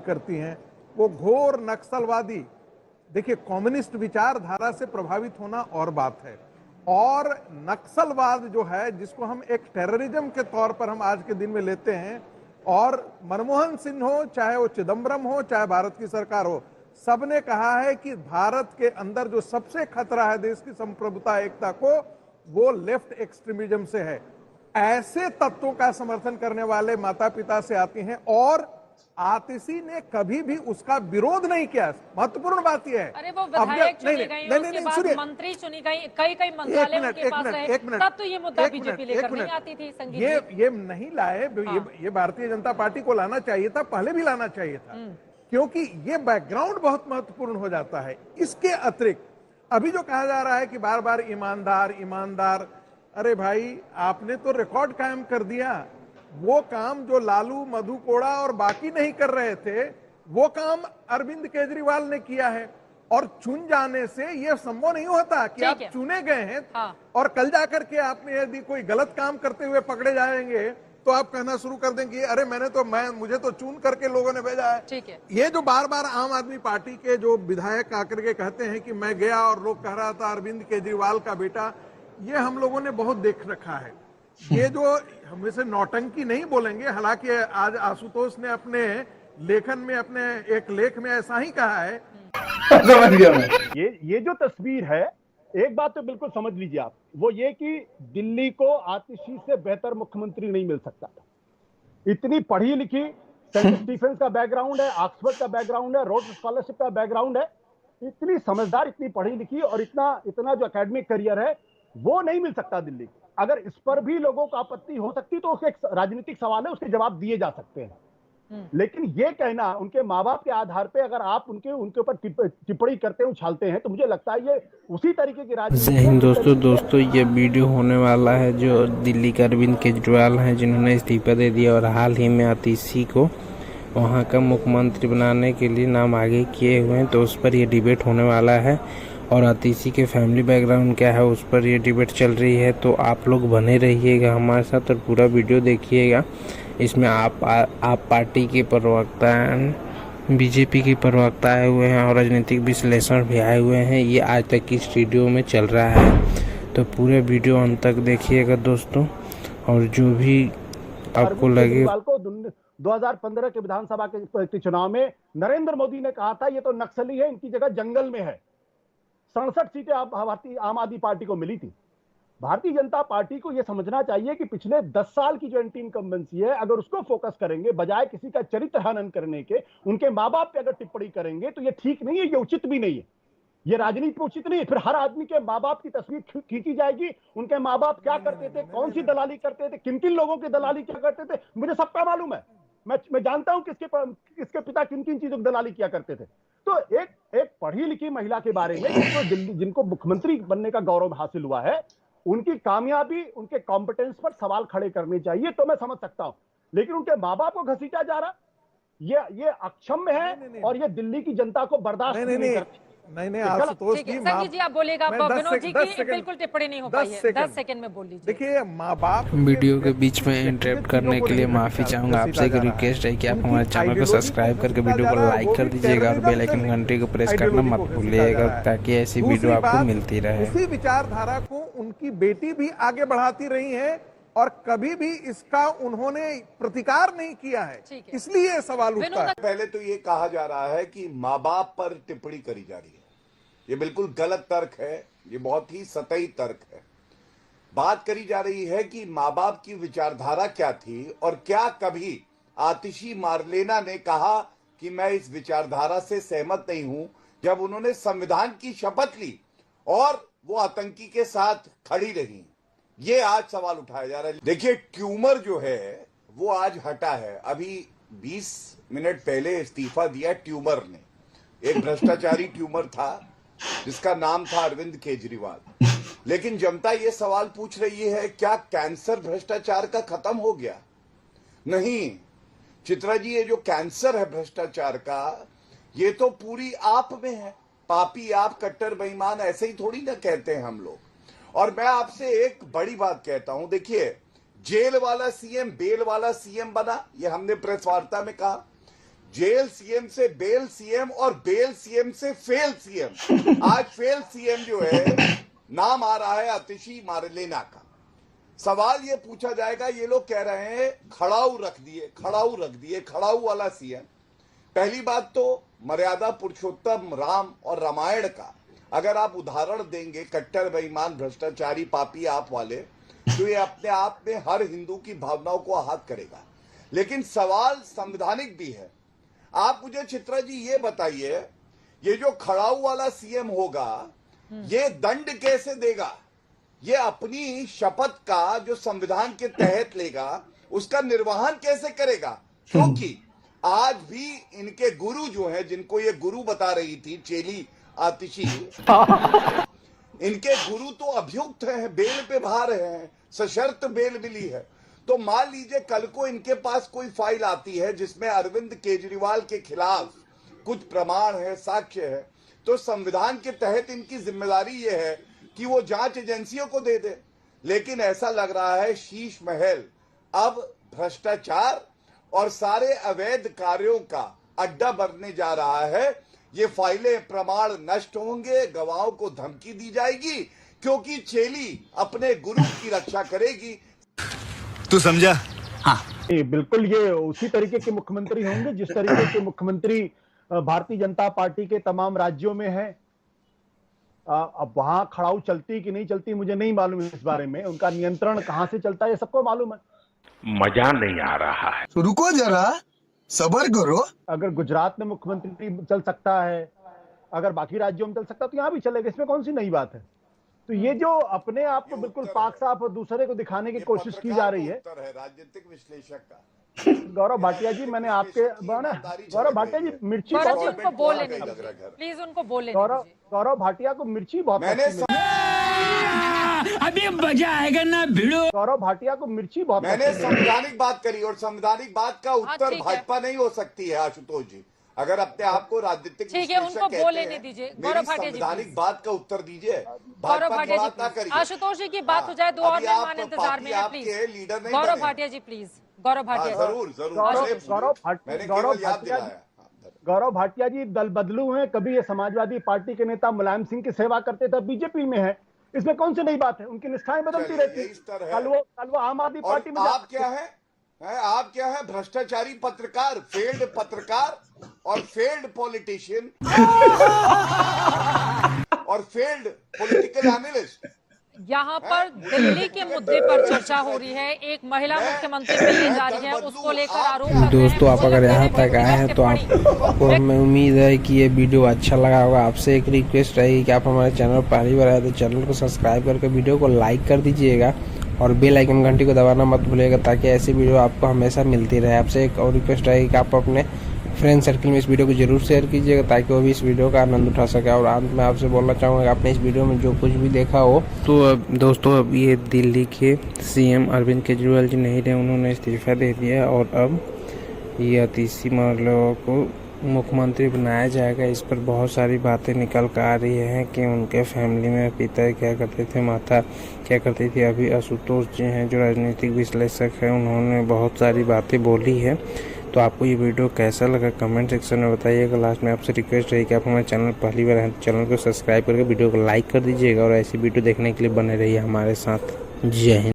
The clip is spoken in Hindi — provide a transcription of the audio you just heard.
करती हैं वो घोर नक्सलवादी। देखिए, कम्युनिस्ट विचारधारा से प्रभावित होना और बात है, और नक्सलवाद जो है जिसको हम एक टेररिज्म के तौर पर हम आज के दिन में लेते हैं, और मनमोहन सिंह हो, चाहे वो चिदम्बरम हो, चाहे भारत की सरकार हो, सबने कहा है कि भारत के अंदर जो सबसे खतरा है देश की संप्रभुता एकता को, वो लेफ्ट एक्सट्रीमिज्म से है। ऐसे तत्वों का समर्थन करने वाले माता पिता से आती हैं, और आतिशी ने कभी भी उसका विरोध नहीं किया। महत्वपूर्ण बात यह है, अरे वो विधायक चुनी गई, उसके बाद मंत्री चुनी गई, कई मंत्रालय उनके पास रहे, तब तो ये मुद्दा बीजेपी लेकर नहीं आती थी। संगीत ये नहीं लाए, ये भारतीय जनता पार्टी को लाना चाहिए था, पहले भी लाना चाहिए था, क्योंकि ये बैकग्राउंड बहुत महत्वपूर्ण हो जाता है। इसके अतिरिक्त अभी जो कहा जा रहा है कि बार बार ईमानदार ईमानदार, अरे भाई आपने तो रिकॉर्ड कायम कर दिया। वो काम जो लालू, मधु कोड़ा और बाकी नहीं कर रहे थे, वो काम अरविंद केजरीवाल ने किया है। और चुन जाने से यह संभव नहीं होता कि आप चुने गए हैं, हाँ। और कल जाकर के आपने यदि कोई गलत काम करते हुए पकड़े जाएंगे तो आप कहना शुरू कर देंगे अरे मुझे तो चुन करके लोगों ने भेजा है। ठीक है। ये जो बार बार आम आदमी पार्टी के जो विधायक आकर के कहते हैं कि मैं गया और लोग कह रहा था अरविंद केजरीवाल का बेटा, ये हम लोगों ने बहुत देख रखा है। ये जो हम इसे नौटंकी नहीं बोलेंगे, हालांकि आज आशुतोष ने अपने लेखन में, अपने एक लेख में ऐसा ही कहा है। समझ गया मैं। ये जो तस्वीर है, एक बात तो बिल्कुल समझ लीजिए आप, वो ये कि दिल्ली को आतिशी से बेहतर मुख्यमंत्री नहीं मिल सकता था। इतनी पढ़ी लिखी, सेंट स्टीफेंस का बैकग्राउंड है, ऑक्सफोर्ड का बैकग्राउंड है, रोड स्कॉलरशिप का बैकग्राउंड है, इतनी समझदार, इतनी पढ़ी लिखी और इतना जो एकेडमिक करियर है, वो नहीं मिल सकता दिल्ली को। अगर इस पर भी लोगों को आपत्ति हो सकती तो उसके एक राजनीतिक सवाल है, उसके जवाब दिए जा सकते हैं। लेकिन ये कहना उनके माँ बाप के आधार पे अगर आप उनके ऊपर टिप्पणी करते हैं, उछालते हैं, तो मुझे लगता है ये उसी तरीके की राजनीति। जय हिंद दोस्तों, ये वीडियो होने वाला है जो दिल्ली के अरविंद केजरीवाल हैं, जिन्होंने इस्तीफा दे दिया और हाल ही में आतिशी को वहाँ का मुख्यमंत्री बनाने के लिए नाम आगे किए हुए हैं, तो उस पर ये डिबेट होने वाला है। और आतिशी के फैमिली बैकग्राउंड क्या है उस पर ये डिबेट चल रही है। तो आप लोग बने रहिएगा हमारे साथ और पूरा वीडियो देखिएगा। इसमें आप पार्टी के प्रवक्ता, बीजेपी के प्रवक्ता आए हुए हैं और राजनीतिक विश्लेषण भी आए हुए हैं। ये आज तक की स्टूडियो में चल रहा है, तो पूरे वीडियो अंत तक देखिएगा दोस्तों। और जो भी आपको लगे, 2015 के विधानसभा के चुनाव में नरेंद्र मोदी ने कहा था ये तो नक्सली है, इनकी जगह जंगल में है। 67 सीटें आम आदमी पार्टी को मिली थी। भारतीय जनता पार्टी को यह समझना चाहिए कि पिछले 10 साल की जो एंटी इनकम्बेंसी है, अगर उसको फोकस करेंगे बजाय किसी का चरित्र हनन करने के, उनके माँ बाप पे अगर टिप्पणी करेंगे तो ये ठीक नहीं है, ये उचित भी नहीं है, ये राजनीति में उचित नहीं है। फिर हर आदमी के माँ बाप की तस्वीर खींची जाएगी, उनके माँ बाप क्या करते थे, कौन सी दलाली करते थे, किन किन लोगों की दलाली क्या करते थे, मुझे सबका मालूम है। मैं जानता हूं किसके पिता किन किन चीजों की दलाली किया करते थे। तो एक पढ़ी लिखी महिला के बारे में जिनको मुख्यमंत्री बनने का गौरव हासिल हुआ है, उनकी कामयाबी, उनके कॉम्पिटेंस पर सवाल खड़े करने चाहिए, तो मैं समझ सकता हूं। लेकिन उनके माँ बाप को घसीटा जा रहा, ये अक्षम्य है और ये दिल्ली की जनता को बर्दाश्त नहीं करती। नहीं आशुतोष जी, संगीत जी आप बोलिएगा, विनोद जी की बिल्कुल टिप्पणी नहीं हो पाई है, 10 सेकंड में बोल लीजिए। देखिए, माँ बाप वीडियो के बीच में इंटरप्ट करने के लिए माफी चाहूंगा। आपसे एक रिक्वेस्ट है कि आप हमारे चैनल को सब्सक्राइब करके वीडियो को लाइक कर दीजिएगा और बेल आइकन घंटी को प्रेस करना मत भूलिएगा, ताकि ऐसी वीडियो आपको मिलती रहे। उसी विचारधारा को उनकी बेटी भी आगे बढ़ाती रही है और कभी भी इसका उन्होंने प्रतिकार नहीं किया है, इसलिए सवाल उठता है। पहले तो ये कहा जा रहा है कि माँ बाप पर टिप्पणी करी जा रही है, ये बिल्कुल गलत तर्क है, ये बहुत ही सतही तर्क है। बात करी जा रही है कि माँ बाप की विचारधारा क्या थी और क्या कभी आतिशी मार्लेना ने कहा कि मैं इस विचारधारा से सहमत नहीं हूं, जब उन्होंने संविधान की शपथ ली और वो आतंकी के साथ खड़ी रही। ये आज सवाल उठाया जा रहा है। देखिए, ट्यूमर जो है वो आज हटा है, अभी 20 मिनट पहले इस्तीफा दिया ट्यूमर ने। एक भ्रष्टाचारी ट्यूमर था जिसका नाम था अरविंद केजरीवाल। लेकिन जनता ये सवाल पूछ रही है, क्या कैंसर भ्रष्टाचार का खत्म हो गया? नहीं चित्रा जी, ये जो कैंसर है भ्रष्टाचार का, ये तो पूरी आप में है। पापी आप, कट्टर बेईमान, ऐसे ही थोड़ी ना कहते हैं हम लोग। और मैं आपसे एक बड़ी बात कहता हूं, देखिए, जेल वाला सीएम बेल वाला सीएम बना, ये हमने प्रेस वार्ता में कहा। जेल सीएम से बेल सीएम और बेल सीएम से फेल सीएम। आज फेल सीएम जो है, नाम आ रहा है आतिशी मारलेना का। सवाल ये पूछा जाएगा, ये लोग कह रहे हैं खड़ाऊ रख दिए, खड़ाऊ वाला सीएम। पहली बात तो मर्यादा पुरुषोत्तम राम और रामायण का अगर आप उदाहरण देंगे कट्टर बेईमान भ्रष्टाचारी पापी आप वाले, तो ये अपने आप में हर हिंदू की भावनाओं को आहत करेगा। लेकिन सवाल संवैधानिक भी है। आप मुझे चित्रा जी ये बताइए, ये जो खड़ाऊ वाला सीएम होगा ये दंड कैसे देगा? ये अपनी शपथ का जो संविधान के तहत लेगा उसका निर्वहन कैसे करेगा? क्योंकि आज भी इनके गुरु जो है, जिनको ये गुरु बता रही थी चेली आतिशी, इनके गुरु तो अभियुक्त हैं, बेल पे बाहर हैं, सशर्त बेल मिली है। तो मान लीजिए कल को इनके पास कोई फाइल आती है जिसमें अरविंद केजरीवाल के खिलाफ कुछ प्रमाण है, साक्ष्य है, तो संविधान के तहत इनकी जिम्मेदारी ये है कि वो जांच एजेंसियों को दे दे। लेकिन ऐसा लग रहा है शीश महल अब भ्रष्टाचार और सारे अवैध कार्यों का अड्डा बनने जा रहा है। ये फाइलें प्रमाण नष्ट होंगे, गवाहों को धमकी दी जाएगी, क्योंकि चेली अपने गुरु की रक्षा करेगी। तू समझा? हाँ, बिल्कुल ये उसी तरीके के मुख्यमंत्री होंगे जिस तरीके के मुख्यमंत्री भारतीय जनता पार्टी के तमाम राज्यों में है। अब वहां खड़ाऊ चलती कि नहीं चलती मुझे नहीं मालूम इस बारे में, उनका नियंत्रण कहां से चलता है ये सबको मालूम है। मजा नहीं आ रहा है। तो रुको जरा, सब्र करो। अगर गुजरात में मुख्यमंत्री चल सकता है, अगर बाकी राज्यों में चल सकता है तो यहाँ भी चलेगा, इसमें कौन सी नई बात है? तो ये जो अपने आप को बिल्कुल पाक साफ और दूसरे को दिखाने की कोशिश की जा रही है राजनीतिक विश्लेषक का। गौरव भाटिया जी, मैंने आपके गौरव भाटिया जी मिर्ची उनको बोले प्लीज, उनको बोले। गौरव भाटिया को मिर्ची बहुत अभी मजा आएगा ना भिड़ो। गौरव भाटिया को मिर्ची बहुत। मैंने संवैधानिक बात करी और संवैधानिक बात का उत्तर भाजपा नहीं हो सकती है आशुतोष जी। अगर अपने आप को राजनीतिक ठीक है, उनको बोले नहीं दीजिए। गौरव भाटिया जी संवैधानिक बात का उत्तर दीजिए। गौरव भाटिया जी, आशुतोष जी की बात हो जाए, 2 और मेहमान इंतजार में है, प्लीज। लीडर नहीं, गौरव भाटिया जी प्लीज। गौरव भाटिया जरूर गौरव भाटिया जी दल बदलू हैं। कभी ये समाजवादी पार्टी के नेता मुलायम सिंह की सेवा करते थे, बीजेपी में है, इसमें कौन सी नई बात है? उनकी निष्ठाएं बदलती रहती। कल वो आम आदमी पार्टी में। आप क्या है? आप क्या है? भ्रष्टाचारी पत्रकार, फेल्ड पत्रकार और फेल्ड पॉलिटिशियन और फेल्ड पॉलिटिकल एनालिस्ट। यहाँ पर दिल्ली के मुद्दे पर चर्चा हो रही है। एक महिला मुख्यमंत्री मिलने जा रही है, उसको लेकर आरोप। दोस्तों, आप अगर यहाँ तक आए हैं तो आपको हमें उम्मीद है कि ये वीडियो अच्छा लगा होगा। आपसे एक रिक्वेस्ट रहेगी कि आप हमारे चैनल पर पहली बार आए तो चैनल को सब्सक्राइब करके वीडियो को लाइक कर दीजिएगा और बेल आइकन घंटी को दबाना मत भूलिएगा, ताकि ऐसी वीडियो आपको हमेशा मिलती रहे। आपसे एक और रिक्वेस्ट रहेगी कि आप अपने फ्रेंड सर्कल में इस वीडियो को जरूर शेयर कीजिएगा, ताकि वो भी इस वीडियो का आनंद उठा सके। और अंत में आपसे बोलना चाहूँगा कि आपने इस वीडियो में जो कुछ भी देखा हो, तो अब दोस्तों अब ये दिल्ली के सीएम अरविंद केजरीवाल जी नहीं रहे, उन्होंने इस्तीफा दे दिया और अब ये आतिशी मारलेवा को मुख्यमंत्री बनाया जाएगा। इस पर बहुत सारी बातें निकल कर आ रही हैं कि उनके फैमिली में पिता क्या करते थे, माता क्या करती थी। अभी आशुतोष जी हैं जो राजनीतिक विश्लेषक हैं, उन्होंने बहुत सारी बातें बोली है। तो आपको ये वीडियो कैसा लगा कमेंट सेक्शन में बताइएगा। लास्ट में आपसे रिक्वेस्ट है कि आप हमारे चैनल पहली बार हैं तो चैनल को सब्सक्राइब करके वीडियो को लाइक कर दीजिएगा और ऐसी वीडियो देखने के लिए बने रहिए हमारे साथ। जय हिंद।